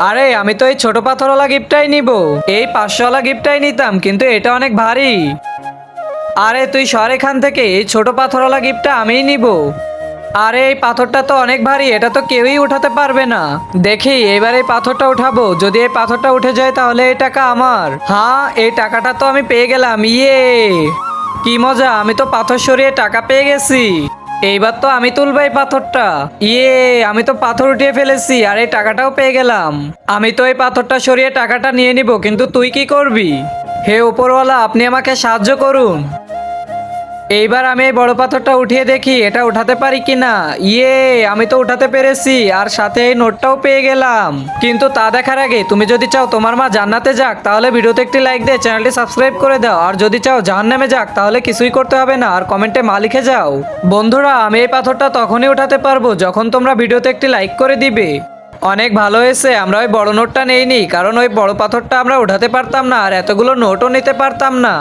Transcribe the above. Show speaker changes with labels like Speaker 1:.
Speaker 1: আরে আমি তো এই ছোট পাথরওয়ালা গিফটটাই নিব। এই 500ওয়ালা গিফটটাই নিতাম, কিন্তু এটা অনেক ভারী। আরে তুই সর এখান থেকে, এই ছোট পাথরওয়ালা গিফটটা আমিই নিব। আরে এই পাথরটা তো অনেক ভারী, এটা তো কেউই উঠাতে পারবে না। দেখি এবার এই পাথরটা উঠাবো, যদি এই পাথরটা উঠে যায় তাহলে এই টাকা আমার। হ্যাঁ, এই টাকাটা তো আমি পেয়ে গেলাম। ইয়ে, কি মজা, আমি তো পাথর সরিয়ে টাকা পেয়ে গেছি। এইবার তো আমি তুলবো এই পাথরটা। ইয়ে, আমি তো পাথর উঠিয়ে ফেলেছি আর এই টাকাটাও পেয়ে গেলাম। আমি তো এই পাথরটা সরিয়ে টাকাটা নিয়ে নিব, কিন্তু তুই কি করবি? হে উপরওয়ালা, আপনি আমাকে সাহায্য করুন। এইবার আমি এই বড় পাথরটা উঠিয়ে দেখি এটা উঠাতে পারি কিনা। ইয়ে, আমি তো উঠাতে পেরেছি আর সাথে এই নোটটাও পেয়ে গেলাম। কিন্তু তা দেখার আগে তুমি যদি চাও তোমার মা জান্নাতে যাক তাহলে ভিডিওতে একটি লাইক দিয়ে চ্যানেলটি সাবস্ক্রাইব করে দাও, আর যদি চাও জাহান্নামে যাক তাহলে কিছুই করতে হবে না আর কমেন্টে মা লিখে যাও। বন্ধুরা, আমি এই পাথরটা তখনই উঠাতে পারবো যখন তোমরা ভিডিওতে একটি লাইক করে দিবে। অনেক ভালো হয়েছে আমরা ওই বড় নোটটা নেইনি, কারণ ওই বড় পাথরটা আমরা উঠাতে পারতাম না আর এতগুলো নোটও নিতে পারতাম না।